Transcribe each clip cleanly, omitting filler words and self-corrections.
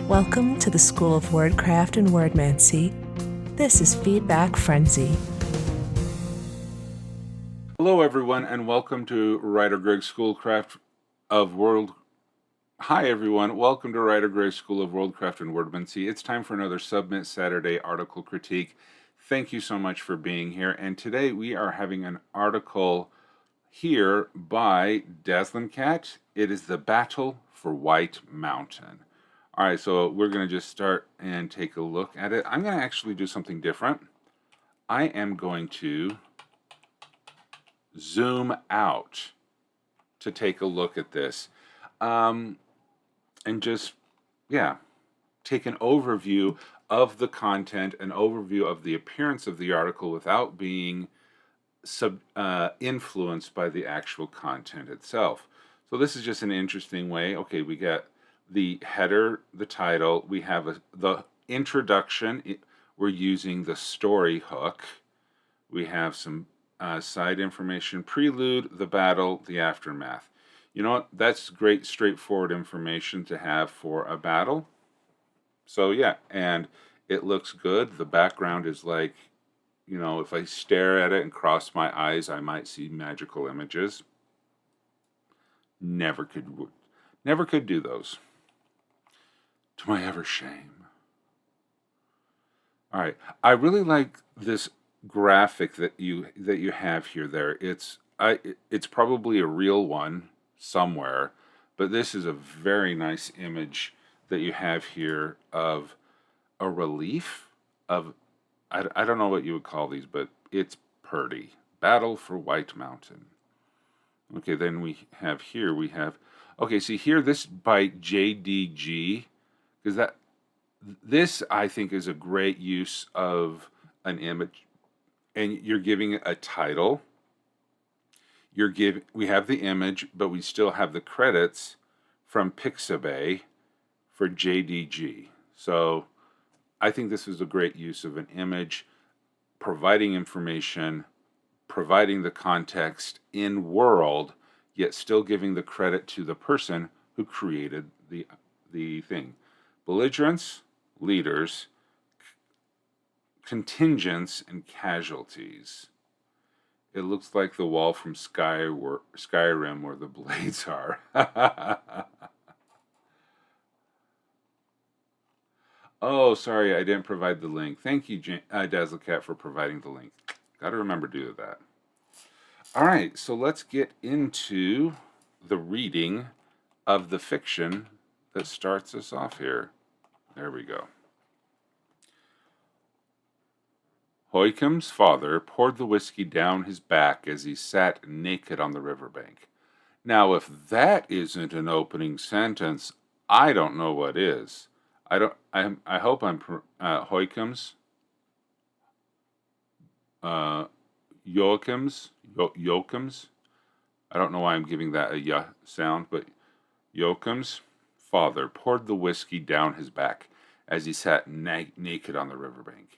Welcome to the School of Wordcraft and Worldmancy. This is Feedback Frenzy. Hello, everyone, and welcome to WriterGreg Schoolcraft of World. Hi, everyone. Welcome to WriterGreg School of Worldcraft and Worldmancy. It's time for another Submit Saturday article critique. Thank you so much for being here. And today we are having an article here by Dazzlinkat. It is the Battle for White Mountain. All right, so we're going to just start and take a look at it. I'm going to actually do something different. I am going to zoom out to take a look at this and just, take an overview of the content, an overview of the appearance of the article without being influenced by the actual content itself. So this is just an interesting way. Okay, we got the header, the title, we have the introduction. We're using the story hook. We have some side information, prelude, the battle, the aftermath. You know what? That's great, straightforward information to have for a battle. So yeah, and it looks good. The background is like, if I stare at it and cross my eyes, I might see magical images. Never could do those. To my ever shame. All right, I really like this graphic that you have here. It's probably a real one somewhere, but this is a very nice image that you have here of a relief of I don't know what you would call these, but it's pretty. Battle for White Mountain. Okay, then we have see here, this by JDG, because this I think is a great use of an image, and you're giving it a title. We have the image, but we still have the credits from Pixabay for JDG. So I think this is a great use of an image, providing information, providing the context in world, yet still giving the credit to the person who created the thing. Belligerents, leaders, contingents, and casualties. It looks like the wall from Skyrim where the blades are. Oh, sorry, I didn't provide the link. Thank you, Dazzlecat, for providing the link. Got to remember to do that. All right, so let's get into the reading of the fiction that starts us off here. There we go. Hoikem's father poured the whiskey down his back as he sat naked on the riverbank. Now, if that isn't an opening sentence, I don't know what is. I hope I'm Hoikem's. Joachim's. I don't know why I'm giving that a y sound, but Joachim's father poured the whiskey down his back as he sat naked on the riverbank.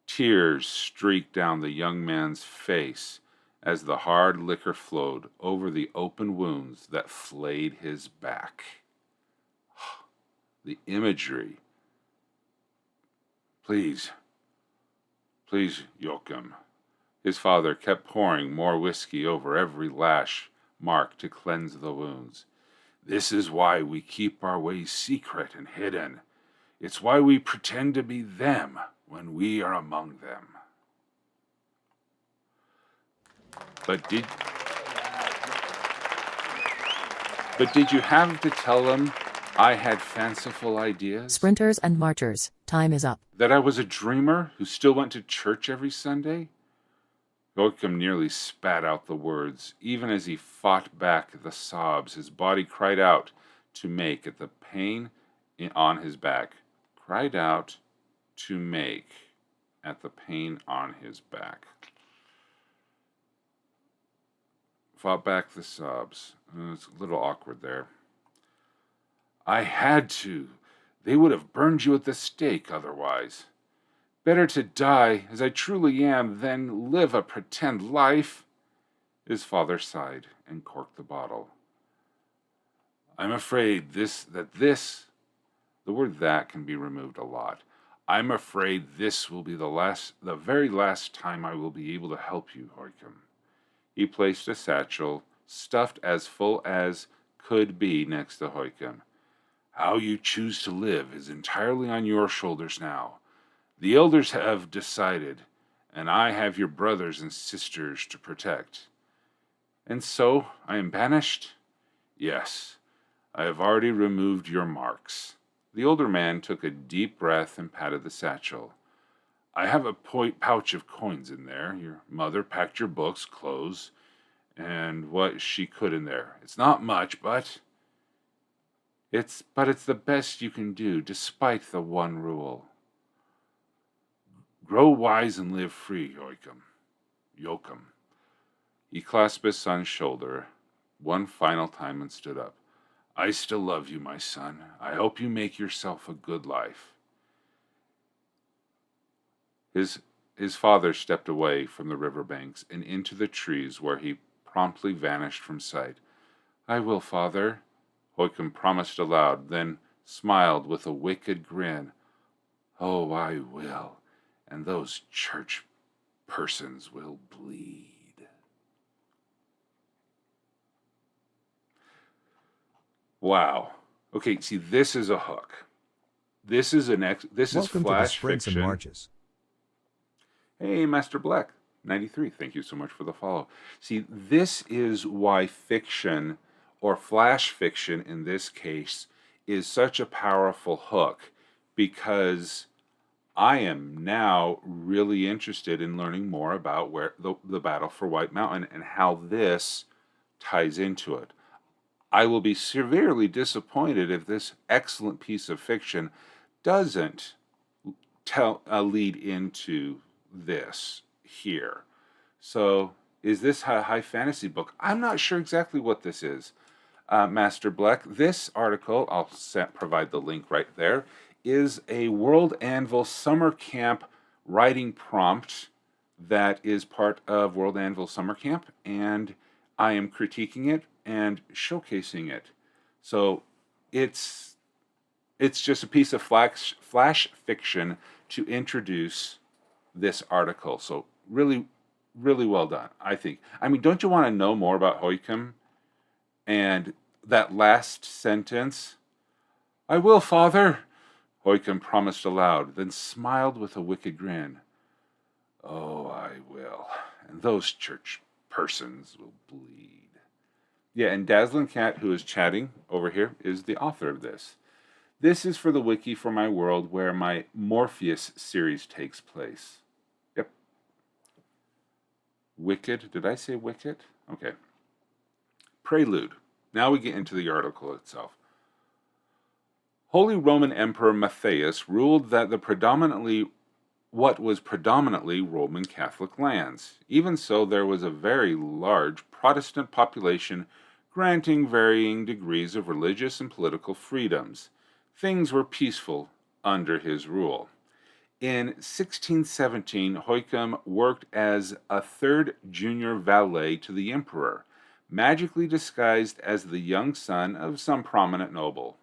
Tears streaked down the young man's face as the hard liquor flowed over the open wounds that flayed his back. The imagery. Please, Joachim. His father kept pouring more whiskey over every lash mark to cleanse the wounds. This is why we keep our ways secret and hidden. It's why we pretend to be them when we are among them. But did you have to tell them I had fanciful ideas? Sprinters and marchers, time is up. That I was a dreamer who still went to church every Sunday? Joachim nearly spat out the words, even as he fought back the sobs his body cried out to make at the pain on his back. Cried out to make at the pain on his back. Fought back the sobs. It's a little awkward there. I had to. They would have burned you at the stake otherwise. Better to die as I truly am than live a pretend life. His father sighed and corked the bottle. I'm afraid the The word that can be removed a lot. I'm afraid this will be the very last time I will be able to help you, Hoikum. He placed a satchel, stuffed as full as could be, next to Hoikum. How you choose to live is entirely on your shoulders now. The elders have decided, and I have your brothers and sisters to protect. And so I am banished? Yes, I have already removed your marks. The older man took a deep breath and patted the satchel. I have a pouch of coins in there. Your mother packed your books, clothes, and what she could in there. It's not much, but it's the best you can do, despite the one rule. Grow wise and live free, Yoakum. He clasped his son's shoulder one final time and stood up. I still love you, my son. I hope you make yourself a good life. His father stepped away from the riverbanks and into the trees, where he promptly vanished from sight. I will, father, Hoikum promised aloud, then smiled with a wicked grin. Oh, I will, and those church persons will bleed. Wow. Okay, see, this is a hook. This is Welcome to the flash Sprints fiction. and Marches. Hey, Master Black, 93. Thank you so much for the follow. See, this is why fiction, or flash fiction in this case, is such a powerful hook, because I am now really interested in learning more about where the battle for White Mountain and how this ties into it. I will be severely disappointed if this excellent piece of fiction doesn't lead into this here. So, is this a high fantasy book? I'm not sure exactly what this is, Master Black. This article, I'll provide the link right there, is a World Anvil Summer Camp writing prompt that is part of World Anvil Summer Camp, and I am critiquing it and showcasing it. So it's just a piece of flash fiction to introduce this article. So really, really well done, I think. I mean, don't you want to know more about Hoikum? And that last sentence, I will, father, Hoikum promised aloud, then smiled with a wicked grin. Oh, I will, and those church persons will bleed. Yeah, and Dazzlinkat, who is chatting over here, is the author of this. This is for the wiki for my world, where my Morpheus series takes place. Yep. Wicked. Did I say wicked? Okay. Prelude. Now we get into the article itself. Holy Roman Emperor Matthias ruled that what was predominantly Roman Catholic lands. Even so, there was a very large Protestant population, granting varying degrees of religious and political freedoms. Things were peaceful under his rule. In 1617, Hoikum worked as a third junior valet to the emperor, magically disguised as the young son of some prominent noble.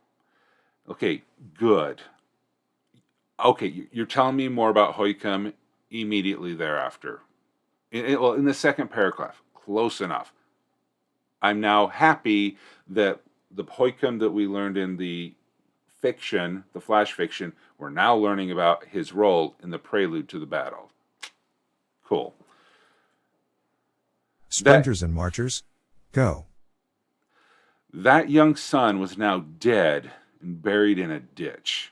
Okay, good. Okay, you're telling me more about Hoikum immediately thereafter. In the second paragraph, close enough. I'm now happy that the Hoikum that we learned in the fiction, the flash fiction, we're now learning about his role in the prelude to the battle. Cool. Sprinters and Marchers, go. That young son was now dead and buried in a ditch.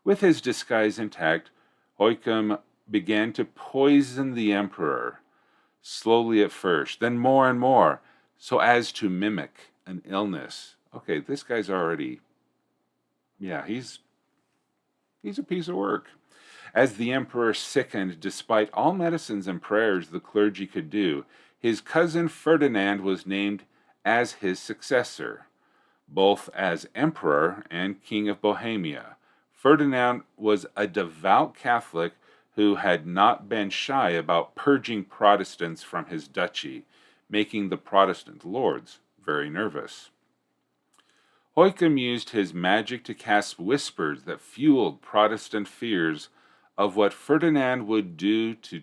With his disguise intact, Hoikum began to poison the emperor, slowly at first, then more and more, so as to mimic an illness. Okay, this guy's already, he's a piece of work. As the emperor sickened, despite all medicines and prayers the clergy could do, his cousin Ferdinand was named as his successor, both as emperor and king of Bohemia. Ferdinand was a devout Catholic who had not been shy about purging Protestants from his duchy, making the Protestant lords very nervous. Huykem used his magic to cast whispers that fueled Protestant fears of what Ferdinand would do to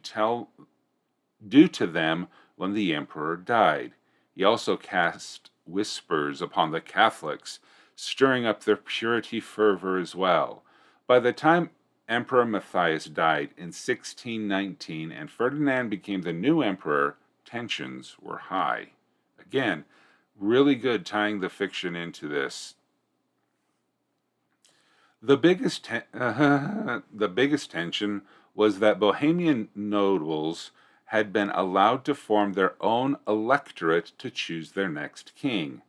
them when the emperor died. He also cast whispers upon the Catholics, stirring up their purity fervor as well. By the time Emperor Matthias died in 1619 and Ferdinand became the new emperor, tensions were high. Again, really good tying the fiction into this. The biggest tension was that Bohemian nobles had been allowed to form their own electorate to choose their next king.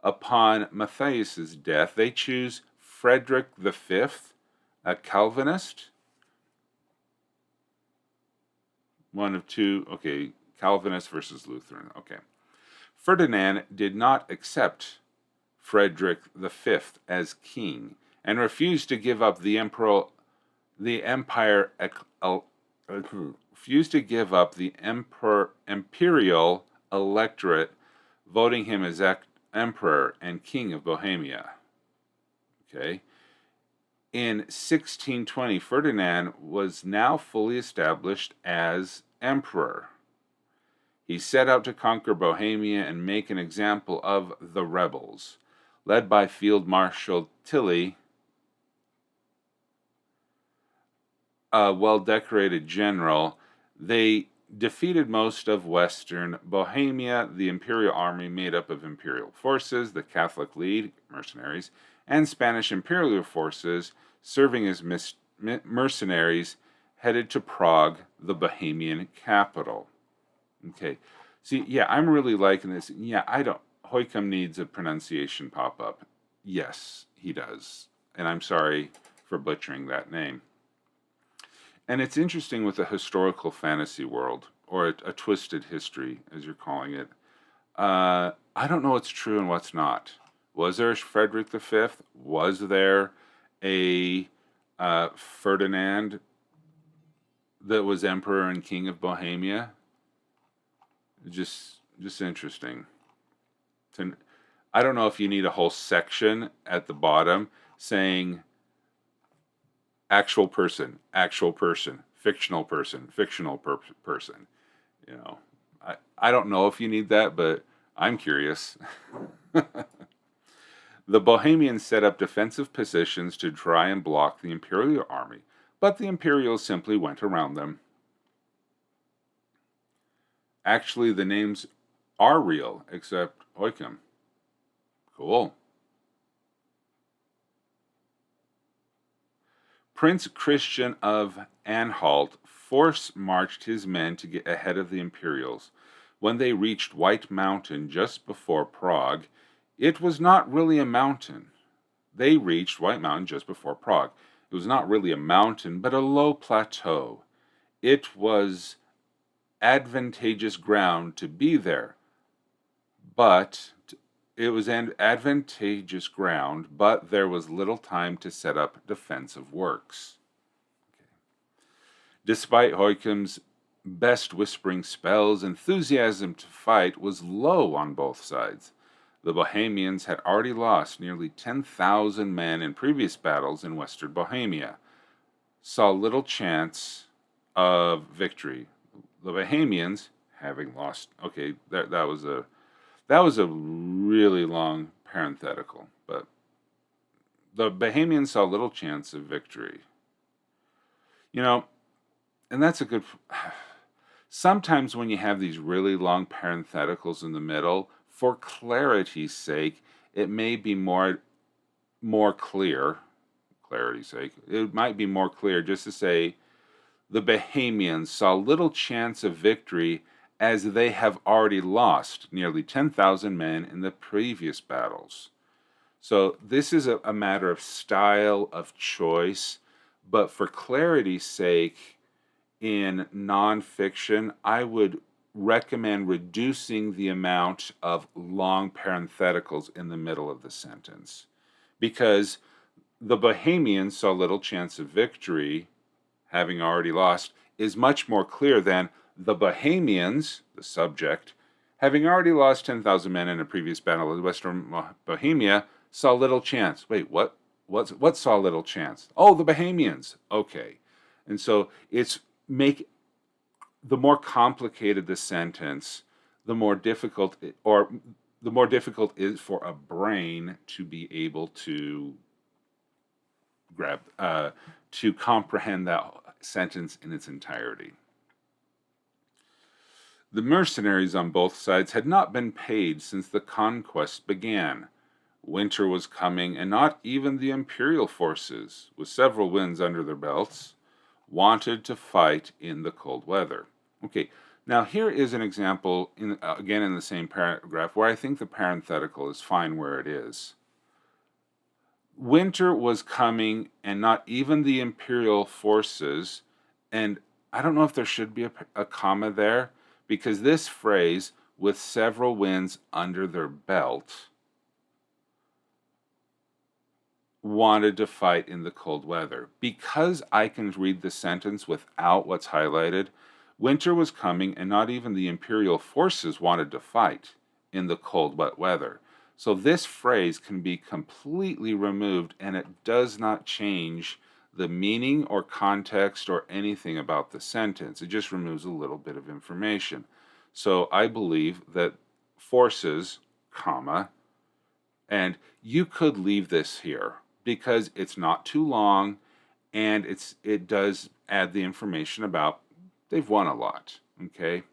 Upon Matthias's death, they choose Frederick V, a Calvinist. One of two, okay, Calvinist versus Lutheran, okay. Ferdinand did not accept Frederick V as king and refused to give up the imperial electorate, voting him as emperor and king of Bohemia. Okay. In 1620, Ferdinand was now fully established as emperor. He set out to conquer Bohemia and make an example of the rebels. Led by Field Marshal Tilly, a well-decorated general, they defeated most of western Bohemia. The imperial army made up of imperial forces, the Catholic League, mercenaries, and Spanish imperial forces serving as mercenaries headed to Prague, the Bohemian capital. Okay, see, yeah, I'm really liking this. Yeah, Huykem needs a pronunciation pop-up. Yes, he does. And I'm sorry for butchering that name. And it's interesting with the historical fantasy world, or a twisted history, as you're calling it. I don't know what's true and what's not. Was there a Frederick V? Was there a Ferdinand that was emperor and king of Bohemia? Just interesting. I don't know if you need a whole section at the bottom saying actual person, fictional person, person. You know, I don't know if you need that, but I'm curious. The Bohemians set up defensive positions to try and block the imperial army, but the Imperials simply went around them. Actually, the names are real, except Huykem. Cool. Prince Christian of Anhalt force-marched his men to get ahead of the Imperials. When they reached White Mountain just before Prague, it was not really a mountain. They reached White Mountain just before Prague. It was not really a mountain, but a low plateau. It was advantageous ground to be there, but there was little time to set up defensive works. Okay. Despite Huykem's best whispering spells, enthusiasm to fight was low on both sides. The Bohemians had already lost nearly 10,000 men in previous battles in western Bohemia, saw little chance of victory. The Bohemians, having lost, okay, that was a really long parenthetical, but the Bohemians saw little chance of victory. You know, and that's a good. Sometimes when you have these really long parentheticals in the middle, for clarity's sake, it may be more clear. Clarity's sake, it might be more clear just to say the Bohemians saw little chance of victory as they have already lost nearly 10,000 men in the previous battles. So this is a matter of style, of choice, but for clarity's sake, in nonfiction, I would recommend reducing the amount of long parentheticals in the middle of the sentence, because the Bohemians saw little chance of victory, having already lost, is much more clear than the Bohemians, the subject, having already lost 10,000 men in a previous battle in western Bohemia, Saw little chance. Wait, what? What saw little chance? Oh, the Bahamians. Okay. And so it's the more complicated the sentence, the more difficult the more difficult is for a brain to be able to to comprehend that sentence in its entirety. The mercenaries on both sides had not been paid since the conquest began. Winter was coming, and not even the imperial forces, with several winds under their belts, wanted to fight in the cold weather. Okay, now here is an example, again in the same paragraph, where I think the parenthetical is fine where it is. Winter was coming, and not even the imperial forces, and I don't know if there should be a comma there, because this phrase, with several winds under their belt, wanted to fight in the cold weather. Because I can read the sentence without what's highlighted, winter was coming, and not even the imperial forces wanted to fight in the cold, wet weather. So this phrase can be completely removed, and it does not change the meaning or context or anything about the sentence. It just removes a little bit of information. So I believe that forces, comma, and you could leave this here because it's not too long, and it does add the information about they've won a lot. Okay,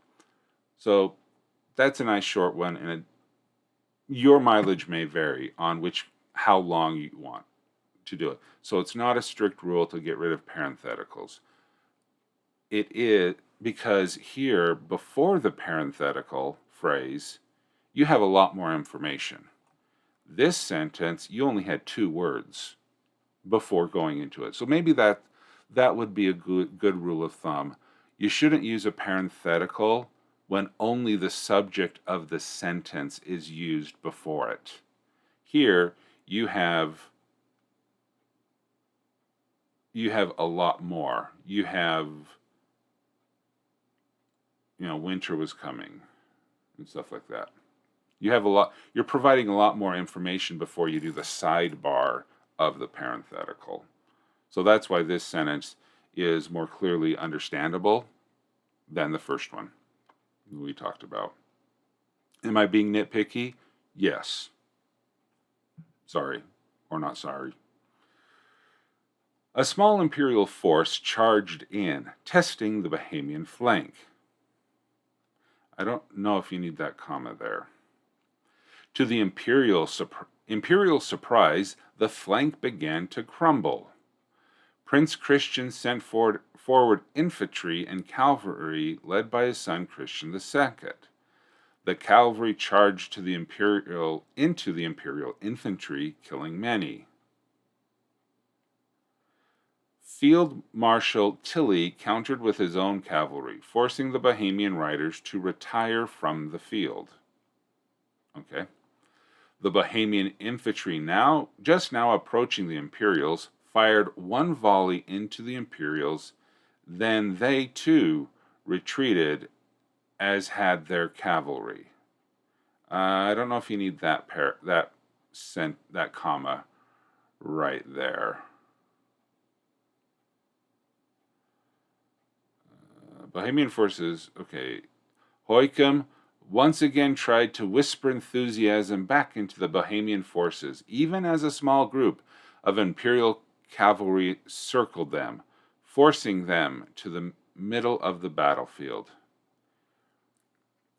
so that's a nice short one, and your mileage may vary on how long you want to do it. So it's not a strict rule to get rid of parentheticals. It is because here, before the parenthetical phrase, you have a lot more information. This sentence, you only had 2 words before going into it. So maybe that would be a good rule of thumb. You shouldn't use a parenthetical when only the subject of the sentence is used before it. Here, you have a lot more. You have, winter was coming and stuff like that. You have you're providing a lot more information before you do the sidebar of the parenthetical. So that's why this sentence is more clearly understandable than the first one we talked about. Am I being nitpicky? Yes. Sorry, or not sorry. A small imperial force charged in, testing the Bahamian flank. I don't know if you need that comma there. To the imperial surprise, the flank began to crumble. Prince Christian sent forward infantry and cavalry led by his son Christian II. The cavalry charged into the imperial infantry, killing many. Field Marshal Tilly countered with his own cavalry, forcing the Bahamian riders to retire from the field. Okay. The Bahamian infantry, just now approaching the Imperials, fired one volley into the Imperials. Then they too retreated, as had their cavalry. I don't know if you need that comma right there. Bahamian forces, okay. Hoikum once again tried to whisper enthusiasm back into the Bahamian forces, even as a small group of imperial cavalry circled them, forcing them to the middle of the battlefield.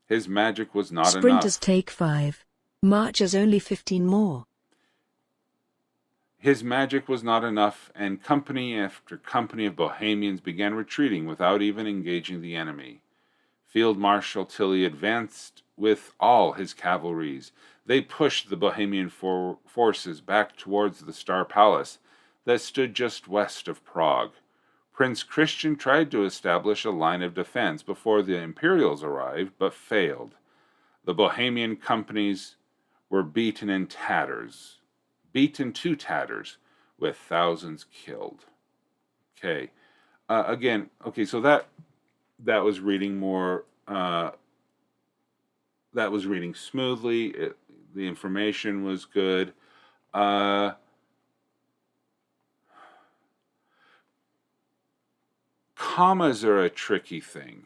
His magic was not enough. Sprinters take 5. Marchers only 15 more. His magic was not enough, and company after company of Bohemians began retreating without even engaging the enemy. Field Marshal Tilly advanced with all his cavalries. They pushed the Bohemian forces back towards the Star Palace that stood just west of Prague. Prince Christian tried to establish a line of defense before the Imperials arrived, but failed. The Bohemian companies were beaten to tatters, with thousands killed. Okay. So that was reading more, that was reading smoothly. The information was good. Uh, Commas are a tricky thing.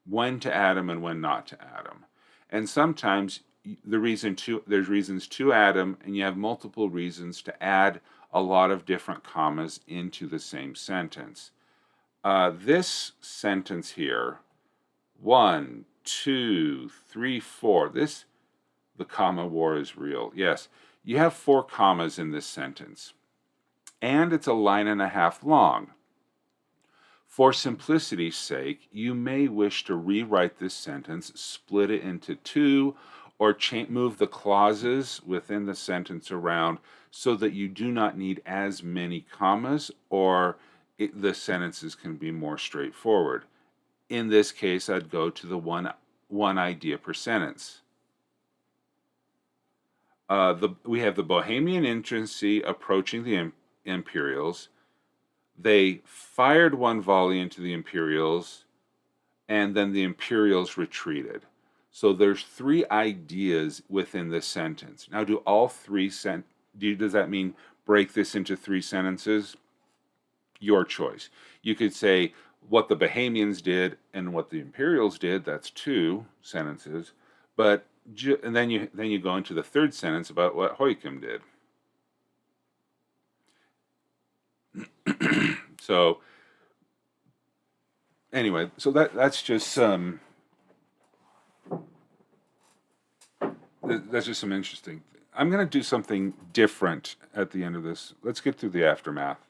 When to add them and when not to add them. And sometimes there's reasons to add them, and you have multiple reasons to add a lot of different commas into the same sentence. This sentence here, 1, 2, 3, 4, the comma war is real. Yes, you have 4 commas in this sentence, and it's a line and a half long. For simplicity's sake, you may wish to rewrite this sentence, split it into 2, or move the clauses within the sentence around so that you do not need as many commas, or the sentences can be more straightforward. In this case, I'd go to the one idea per sentence. We have the Bohemian insurgency approaching the Imperials. They fired one volley into the Imperials, and then the Imperials retreated. So there's 3 ideas within this sentence. Now, do all 3 does that mean break this into 3 sentences? Your choice. You could say what the Bohemians did and what the Imperials did. That's 2 sentences. But and then you go into the 3rd sentence about what Huykem did. So anyway, so that's just some interesting. I'm going to do something different at the end of this. Let's get through the aftermath.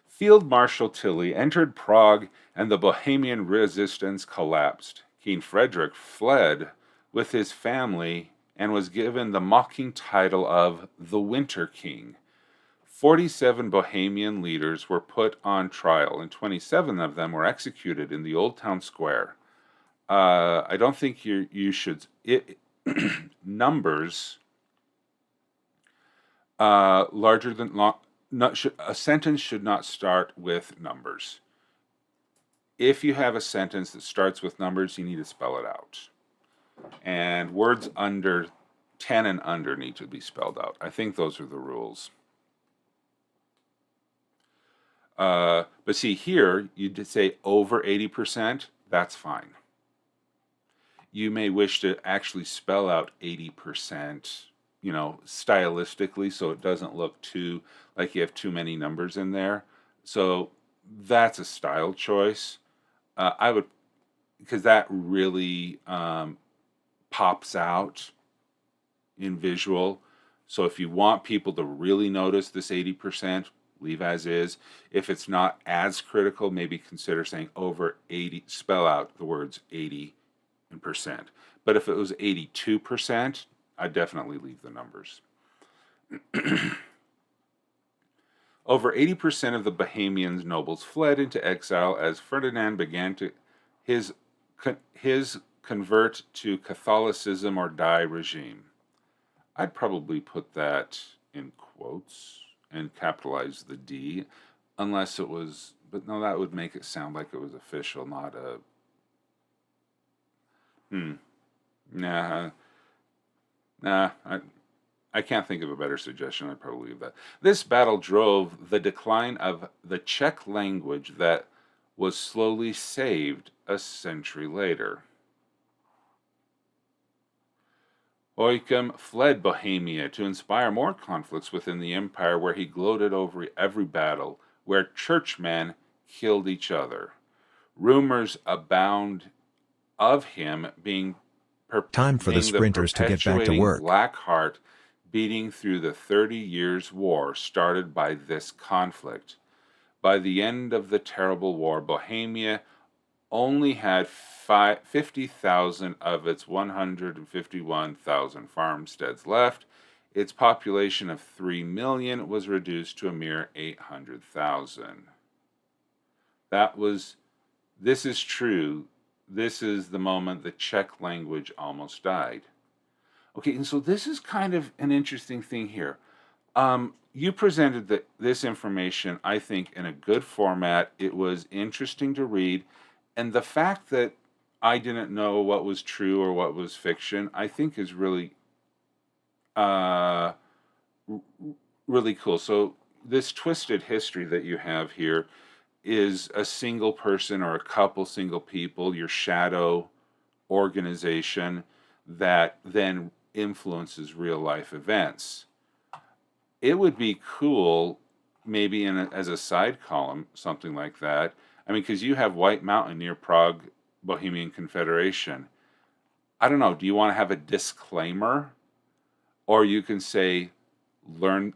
Field Marshal Tilly entered Prague, and the Bohemian resistance collapsed. King Frederick fled with his family and was given the mocking title of the Winter King. 47 Bohemian leaders were put on trial, and 27 of them were executed in the Old Town Square. I don't think you should... numbers larger than... a sentence should not start with numbers. If you have a sentence that starts with numbers, you need to spell it out. And words under 10 and under need to be spelled out. I think those are the rules. But see here, you did say over 80%, that's fine. You may wish to actually spell out 80%, stylistically, so it doesn't look too like you have too many numbers in there. So that's a style choice. I would, because that really pops out in visual. So if you want people to really notice this 80%, leave as is. If it's not as critical, maybe consider saying over 80, spell out the words 80 and percent. But if it was 82%, I'd definitely leave the numbers. Over 80% of the Bohemian nobles fled into exile as Ferdinand began to his convert to Catholicism or die regime. I'd probably put that in quotes and capitalize the D, unless it was, but no, that would make it sound like it was official, not a, I can't think of a better suggestion. I'd probably leave that. This battle drove the decline of the Czech language that was slowly saved a century later. Huykem fled Bohemia to inspire more conflicts within the empire, where he gloated over every battle where churchmen killed each other. Rumors abound of him being Time for the sprinters to get back to work. Black Heart beating through the 30 Years' War started by this conflict. By the end of the terrible war, Bohemia only had 50,000 of its 151,000 farmsteads left. Its population of 3 million was reduced to a mere 800,000. This is true. This is the moment the Czech language almost died. Okay, and so this is kind of an interesting thing here. You presented this information, I think, in a good format. It was interesting to read. And the fact that I didn't know what was true or what was fiction, I think is really really cool. So this twisted history that you have here is a single person or a couple single people, your shadow organization that then influences real life events. It would be cool, maybe as a side column, something like that. I mean, because you have White Mountain near Prague, Bohemian Confederation. I don't know. Do you want to have a disclaimer, or you can say, learn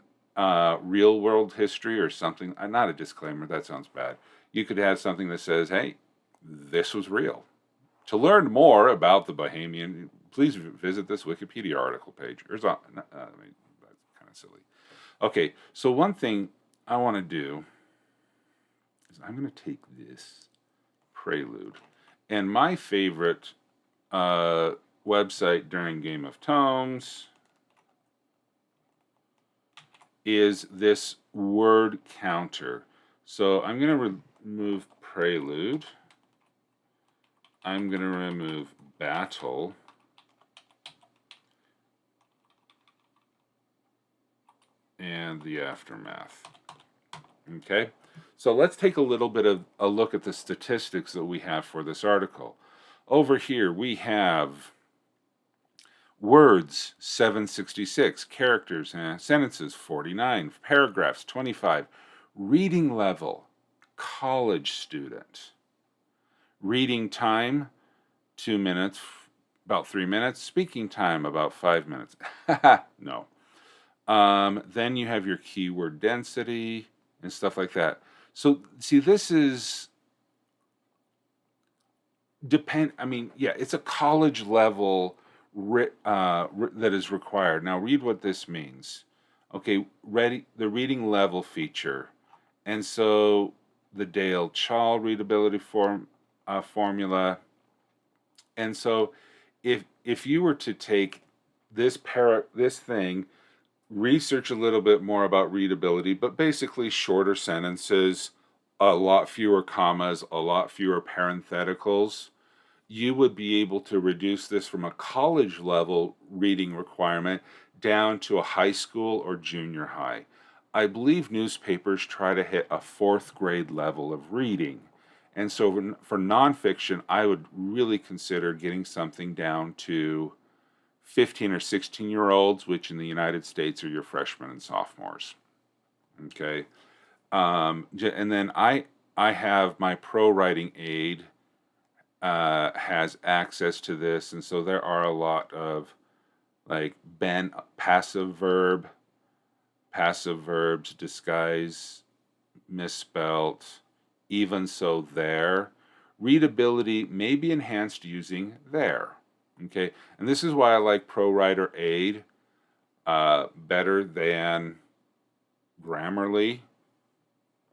real world history or something? Not a disclaimer. That sounds bad. You could have something that says, "Hey, this was real." To learn more about the Bohemian, please visit this Wikipedia article page. I mean, that's kind of silly. Okay, so one thing I want to do is I'm going to take this prelude. And my favorite website during Game of Tomes is this word counter. So I'm going to remove prelude. I'm going to remove battle. And the aftermath. Okay, so let's take a little bit of a look at the statistics that we have for this article. Over here we have words 766, characters, sentences 49, paragraphs 25, reading level college student, reading time 2 minutes, about 3 minutes, speaking time about 5 minutes. No. Then you have your keyword density and stuff like that. So see, this is it's a college level that is required. Now read what this means. Okay, the reading level feature, and so the Dale Child readability formula, and so if you were to take this thing, research a little bit more about readability, but basically shorter sentences, a lot fewer commas, a lot fewer parentheticals, you would be able to reduce this from a college level reading requirement down to a high school or junior high. I believe newspapers try to hit a 4th grade level of reading. And so for nonfiction, I would really consider getting something down to 15 or 16-year-olds, which in the United States are your freshmen and sophomores. Okay. And then I have my pro writing aid has access to this, and so there are a lot of like passive verbs, disguise, misspelt, even so there. Readability may be enhanced using there. Okay, and this is why I like ProWriter Aid better than Grammarly,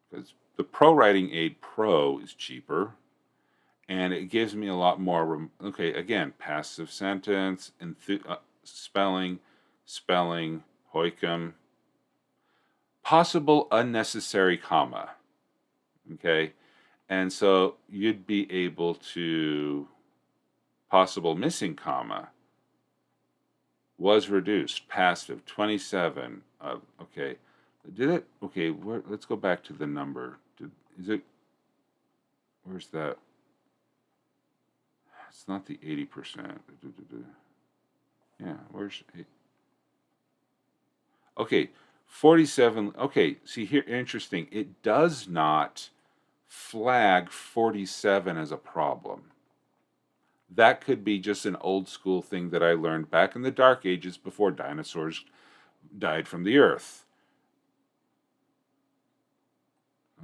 because the ProWriting Aid Pro is cheaper, and it gives me a lot more. Okay, again, passive sentence, spelling, Hoikum, possible unnecessary comma. Okay, and so you'd be able to. Possible missing comma was reduced, passive 27. Okay, did it? Okay, let's go back to the number. Where's that? It's not the 80%. Yeah, where's it? Okay, 47. Okay, see here, interesting. It does not flag 47 as a problem. That could be just an old school thing that I learned back in the Dark Ages before dinosaurs died from the earth.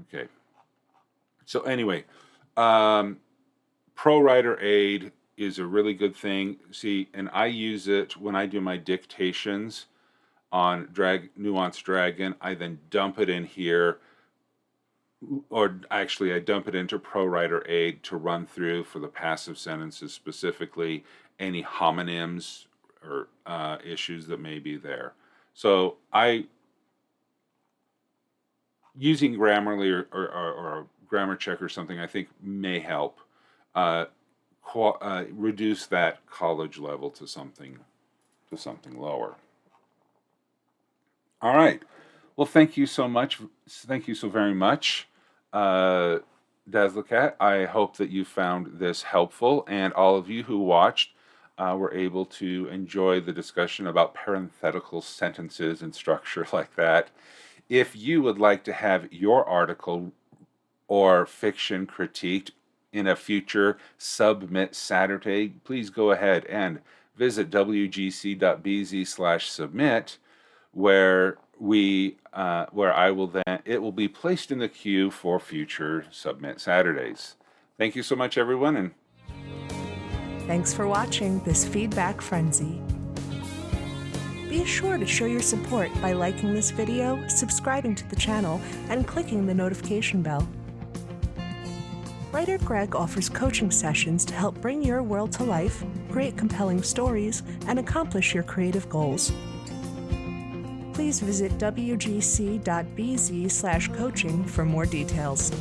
Okay. So anyway, ProWriter Aid is a really good thing. See, and I use it when I do my dictations on Nuanced Dragon. I then dump it in here, or actually I dump it into ProWriter Aid to run through for the passive sentences, specifically any homonyms or issues that may be there. So using Grammarly or a grammar check or something, I think may help reduce that college level to something lower. All right. Well, thank you so much. Thank you so very much, Dazzlinkat. I hope that you found this helpful, and all of you who watched were able to enjoy the discussion about parenthetical sentences and structure like that. If you would like to have your article or fiction critiqued in a future Submit Saturday, please go ahead and visit wgc.bz/submit, where it will be placed in the queue for future Submit Saturdays. Thank you so much, everyone, and Thanks for watching this Feedback Frenzy. Be sure to show your support by liking this video, subscribing to the channel, and clicking the notification bell. WriterGreg offers coaching sessions to help bring your world to life, create compelling stories, and accomplish your creative goals. Please visit wgc.bz/coaching for more details.